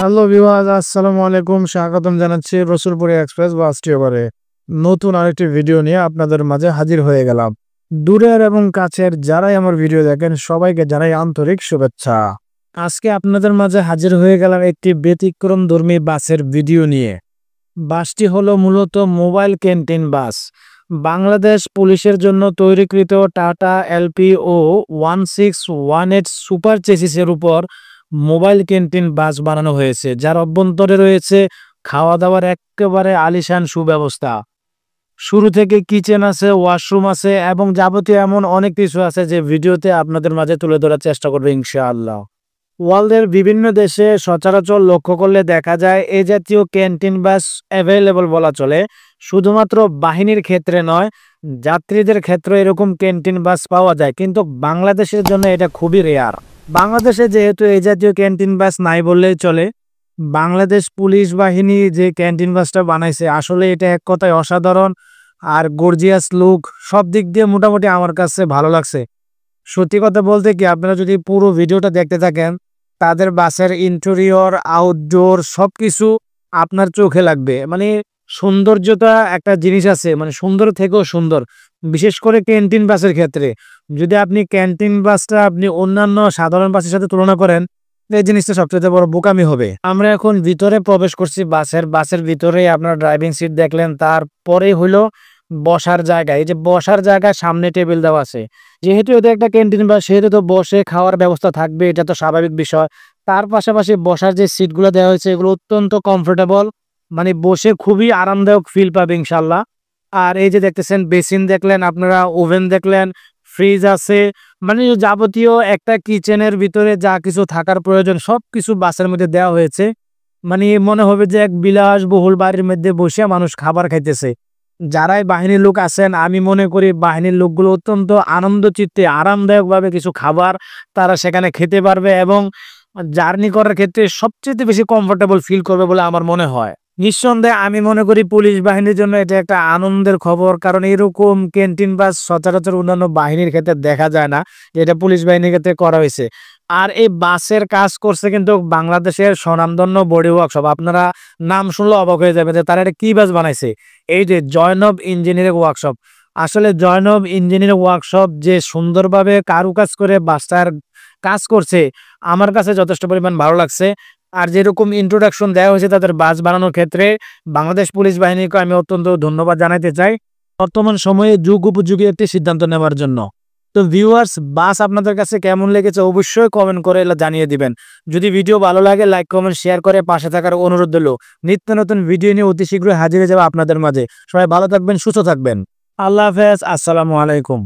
Hello viewers, আসসালামু আলাইকুম। স্বাগতম জানাচ্ছি রসুলপুর এক্সপ্রেস বাস টিউবারে নতুন আরেকটি ভিডিও নিয়ে আপনাদের মাঝে হাজির হয়ে গেলাম। দূরের এবং কাছের যারাই আমার ভিডিও দেখেন সবাইকে জানাই আন্তরিক শুভেচ্ছা। আজকে আপনাদের মাঝে হাজির হয়ে গেলাম একটি ব্যতিক্রমধর্মী বাসের ভিডিও নিয়ে। বাসটি হলো মূলত মোবাইল ক্যান্টিন বাস। বাংলাদেশ পুলিশের জন্য তৈরিকৃত টাটা এলপিও 1618 সুপার চেসিসের উপর মোবাইল ক্যান্টিন বাস বানানো হয়েছে, যার অভ্যন্তরে রয়েছে খাওয়া দাওয়ার একেবারে আলিশান সুব্যবস্থা। শুরু থেকে কিচেন আছে, ওয়াশরুম আছে এবং যাবতীয় এমন অনেক কিছু আছে যে ভিডিওতে আপনাদের মাঝে তুলে ধরার চেষ্টা করবে ইনশাআল্লাহ। ওয়ার্ল্ডের বিভিন্ন দেশে সচরাচর লক্ষ্য করলে দেখা যায় এই জাতীয় ক্যান্টিন বাস অ্যাভেলেবল বলা চলে। শুধুমাত্র বাহিনীর ক্ষেত্রে নয়, যাত্রীদের ক্ষেত্রে এরকম ক্যান্টিন বাস পাওয়া যায়, কিন্তু বাংলাদেশের জন্য এটা খুবই রেয়ার। বাংলাদেশে যেহেতু এই জাতীয় ক্যান্টিন বাস নাই বললেই চলে, বাংলাদেশ পুলিশ বাহিনী যে ক্যান্টিন বাসটা বানাইছে আসলে এটা এক কথায় অসাধারণ আর গর্জিয়াস লুক, সব দিক দিয়ে মোটামুটি আমার কাছে ভালো লাগছে। সত্যি কথা বলতে কি, আপনারা যদি পুরো ভিডিওটা দেখতে থাকেন তাদের বাসের ইন্টেরিয়র আউটডোর সবকিছু আপনার চোখে লাগবে। মানে সৌন্দর্যতা একটা জিনিস আছে, মানে সুন্দর থেকেও সুন্দর, বিশেষ করে ক্যান্টিন বাসের ক্ষেত্রে। যদি আপনি ক্যান্টিন বাসটা আপনি অন্যান্য সাধারণ বাসের সাথে তুলনা করেন, এই জিনিসটা সবচেয়ে বড় বোকামি হবে। আমরা এখন ভিতরে প্রবেশ করছি বাসের ভিতরে আপনার ড্রাইভিং সিট দেখলেন, তারপরে হইলো বসার জায়গা। এই যে বসার জায়গায় সামনে টেবিল দেওয়া আছে, যেহেতু এটা একটা ক্যান্টিন বাস সেহেতু তো বসে খাওয়ার ব্যবস্থা থাকবে, এটা তো স্বাভাবিক বিষয়। তার পাশাপাশি বসার যে সিটগুলো দেওয়া হয়েছে এগুলো অত্যন্ত কমফোর্টেবল, মানে বসে খুবই আরামদায়ক ফিল পাবে ইনশাল্লাহ। আর এই যে দেখতেছেন বেসিন দেখলেন, আপনারা ওভেন দেখলেন, ফ্রিজ আছে, মানে যাবতীয় একটা কিচেনের ভিতরে যা কিছু থাকার প্রয়োজন সব কিছু বাসের মধ্যে দেওয়া হয়েছে। মানে মনে হবে যে এক বিলাসবহুল বাড়ির মধ্যে বসে মানুষ খাবার খাইতেছে। যারাই বাহিনীর লোক আছেন, আমি মনে করি বাহিনীর লোকগুলো অত্যন্ত আনন্দ চিত্তে আরামদায়কভাবে কিছু খাবার তারা সেখানে খেতে পারবে এবং জার্নি করার ক্ষেত্রে সবচেয়ে বেশি কমফোর্টেবল ফিল করবে বলে আমার মনে হয়। নিঃসন্দেহে আমি মনে করি পুলিশ বাহিনীর জন্য এটা একটা আনন্দের খবর, কারণ এরকম ক্যান্টিন বাস সচরাচর অন্যান্য বাহিনীর ক্ষেত্রে দেখা যায় না, যেটা পুলিশ বাহিনীর ক্ষেত্রে করা হয়েছে। আর এই বাসের কাজ করছে কিন্তু বাংলাদেশের স্বনামধন্য বডি ওয়ার্কশপ। আপনারা নাম শুনলে অবাক হয়ে যাবে যে তারা এটা কি বাস বানাইছে। এই যে জয়নব ইঞ্জিনিয়ারিং ওয়ার্কশপ, আসলে জয়নব ইঞ্জিনিয়ারিং ওয়ার্কশপ যে সুন্দরভাবে কারুকাজ করে বাসটার কাজ করছে আমার কাছে যথেষ্ট পরিমাণ ভালো লাগছে। আর যেরকম ইন্ট্রোডাকশন দেওয়া হয়েছে তাদের বাস বানানোর ক্ষেত্রে, বাংলাদেশ পুলিশ বাহিনীকে আমি অত্যন্ত ধন্যবাদ জানাতে চাই বর্তমান সময়ে যুগ উপযোগী একটি সিদ্ধান্ত নেওয়ার জন্য। তো ভিউয়ার্স, বাস আপনাদের কাছে কেমন লেগেছে অবশ্যই কমেন্ট করে জানিয়ে দিবেন। যদি ভিডিও ভালো লাগে লাইক কমেন্ট শেয়ার করে পাশে থাকার অনুরোধ রইল। নিত্য নতুন ভিডিও নিয়ে অতি শীঘ্রই হাজির হয়ে যাবে আপনাদের মাঝে। সবাই ভালো থাকবেন, সুস্থ থাকবেন। আল্লাহ হাফেজ, আসসালামু আলাইকুম।